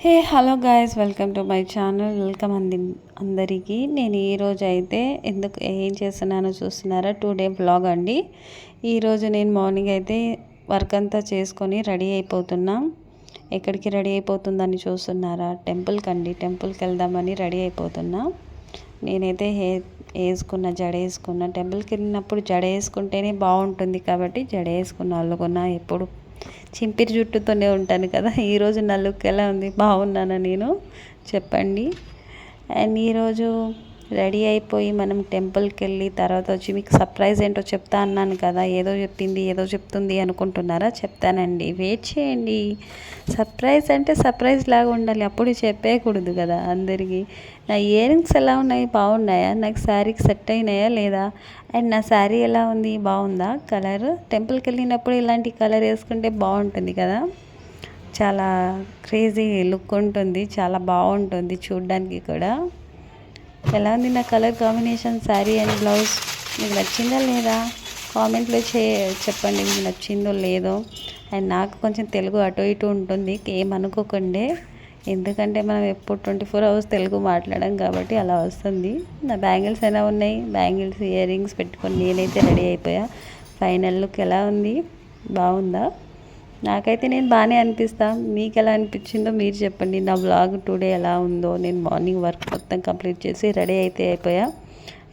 Hey hello guys, welcome to my channel. Welcome అందరికీ. నేను ఈరోజు అయితే ఏం చేస్తున్నానో చూస్తున్నారా, 2 డే వ్లాగ్ అండి. ఈరోజు నేను మార్నింగ్ అయితే వర్క్ అంతా చేసుకొని రెడీ అయిపోతున్నా. ఎక్కడికి రెడీ అయిపోతుందని చూస్తున్నారా, టెంపుల్కి అండి. టెంపుల్కి వెళ్దామని రెడీ అయిపోతున్నా. నేనైతే జడ వేసుకున్నా. టెంపుల్కి వెళ్ళినప్పుడు జడ వేసుకుంటేనే బాగుంటుంది కాబట్టి జడ వేసుకున్నా, అల్లుకున్నా. ఎప్పుడు చింపిరి జుట్టుతోనే ఉంటాను కదా. ఈరోజు నా లుక్ ఎలా ఉంది, బాగున్నానా నేను? చెప్పండి. అండ్ ఈరోజు రెడీ అయిపోయి మనం టెంపుల్కి వెళ్ళి తర్వాత వచ్చి మీకు సర్ప్రైజ్ ఏంటో చెప్తా అన్నాను కదా. ఏదో చెప్తుంది అనుకుంటున్నారా? చెప్తానండి, వెయిట్ చేయండి. సర్ప్రైజ్ అంటే సర్ప్రైజ్ లాగా ఉండాలి, అప్పుడు చెప్పేయకూడదు కదా అందరికీ. నా ఇయర్ రింగ్స్ ఎలా ఉన్నాయి, బాగున్నాయా? నాకు శారీకి సెట్ అయినాయా లేదా? అండ్ నా శారీ ఎలా ఉంది, బాగుందా కలర్? టెంపుల్కి వెళ్ళినప్పుడు ఇలాంటి కలర్ వేసుకుంటే బాగుంటుంది కదా. చాలా క్రేజీ లుక్ ఉంటుంది, చాలా బాగుంటుంది చూడ్డానికి కూడా. ఎలా ఉంది నా colour combination, sari and blouse? మీకు నచ్చిందా లేదా? కామెంట్లో చెప్పండి మీకు నచ్చిందో లేదో. అండ్ నాకు కొంచెం తెలుగు అటు ఇటు ఉంటుంది, ఏమనుకోకండి. ఎందుకంటే మనం ఎప్పుడు 24 hours తెలుగు మాట్లాడాం కాబట్టి అలా వస్తుంది. నా బ్యాంగిల్స్ ఎలా ఉన్నాయి? బ్యాంగిల్స్, ఇయర్ రింగ్స్ పెట్టుకొని నేనైతే రెడీ అయిపోయా. ఫైనల్ లుక్ ఎలా ఉంది, బాగుందా? నాకైతే నేను బాగానే అనిపిస్తా. మీకు ఎలా అనిపించిందో మీరు చెప్పండి. నా వ్లాగ్ 2 డే ఎలా ఉందో. నేను మార్నింగ్ వర్క్ మొత్తం కంప్లీట్ చేసి రెడీ అయితే అయిపోయా.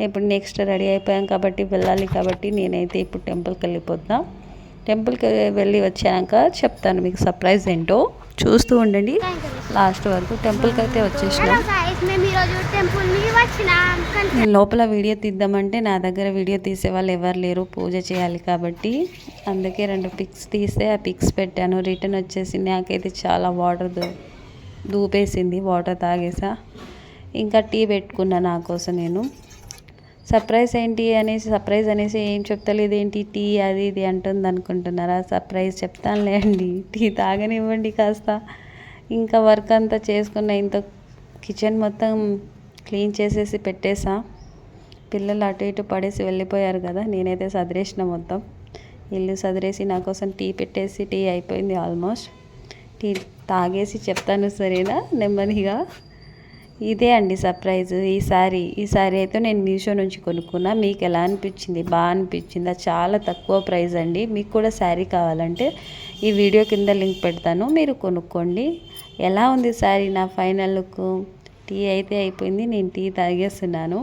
ఇప్పుడు నెక్స్ట్ రెడీ అయిపోయాం కాబట్టి వెళ్ళాలి కాబట్టి నేనైతే ఇప్పుడు టెంపుల్కి వెళ్ళిపోతున్నా. టెంపుల్కి వెళ్ళి వచ్చాక చెప్తాను మీకు సర్ప్రైజ్ ఏంటో. చూస్తూ ఉండండి లాస్ట్ వరకు. టెంపుల్కి అయితే వచ్చేసినాం. నేను లోపల వీడియో తీద్దామంటే నా దగ్గర వీడియో తీసే వాళ్ళు ఎవరు లేరు, పూజ చేయాలి కాబట్టి. అందుకే 2 పిక్స్ తీస్తే ఆ పిక్స్ పెట్టాను. రిటర్న్ వచ్చేసి నాకైతే చాలా వాటర్ దూపేసింది, వాటర్ తాగేసా. ఇంకా టీ పెట్టుకున్నా నా కోసం నేను. సర్ప్రైజ్ అనేసి ఏం చెప్తలేదు ఏంటి, టీ అది ఇది అంటుంది అనుకుంటున్నారా? సర్ప్రైజ్ చెప్తానులే అండి, టీ తాగనివ్వండి కాస్త. ఇంకా వర్క్ అంతా చేసుకున్న, ఇంత కిచెన్ మొత్తం క్లీన్ చేసేసి పెట్టేసా. పిల్లలు అటు ఇటు పడేసి వెళ్ళిపోయారు కదా, నేనైతే సదిరేసిన మొత్తం. ఇల్లు సదిరేసి నా కోసం టీ పెట్టేసి, టీ అయిపోయింది ఆల్మోస్ట్. టీ తాగేసి చెప్తాను సరేనా, నెమ్మదిగా. ఇదే అండి సర్ప్రైజ్. ఈ శారీ అయితే నేను మీషో నుంచి కొనుక్కున్నా. మీకు ఎలా అనిపించింది, బాగా అనిపించిందా? చాలా తక్కువ ప్రైస్ అండి. మీకు కూడా శారీ కావాలంటే ఈ వీడియో కింద లింక్ పెడతాను, మీరు కొనుక్కోండి. ఎలా ఉంది శారీ, నా ఫైనల్ లుక్? టీ అయితే అయిపోయింది, నేను టీ తాగేస్తున్నాను.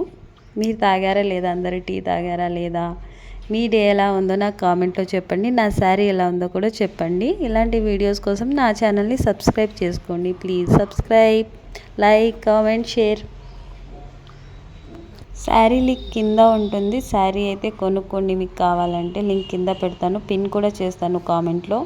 మీరు తాగారా లేదా? అందరూ టీ తాగారా లేదా? మీ డే ఎలా ఉందో నాకు కామెంట్లో చెప్పండి. నా శారీ ఎలా ఉందో కూడా చెప్పండి. ఇలాంటి వీడియోస్ కోసం నా ఛానల్ని సబ్స్క్రైబ్ చేసుకోండి please. Subscribe, like, comment, share. Sari link కింద ఉంటుంది. శారీ అయితే కొనుక్కోండి, మీకు కావాలంటే లింక్ కింద పెడతాను, పిన్ కూడా చేస్తాను కామెంట్లో.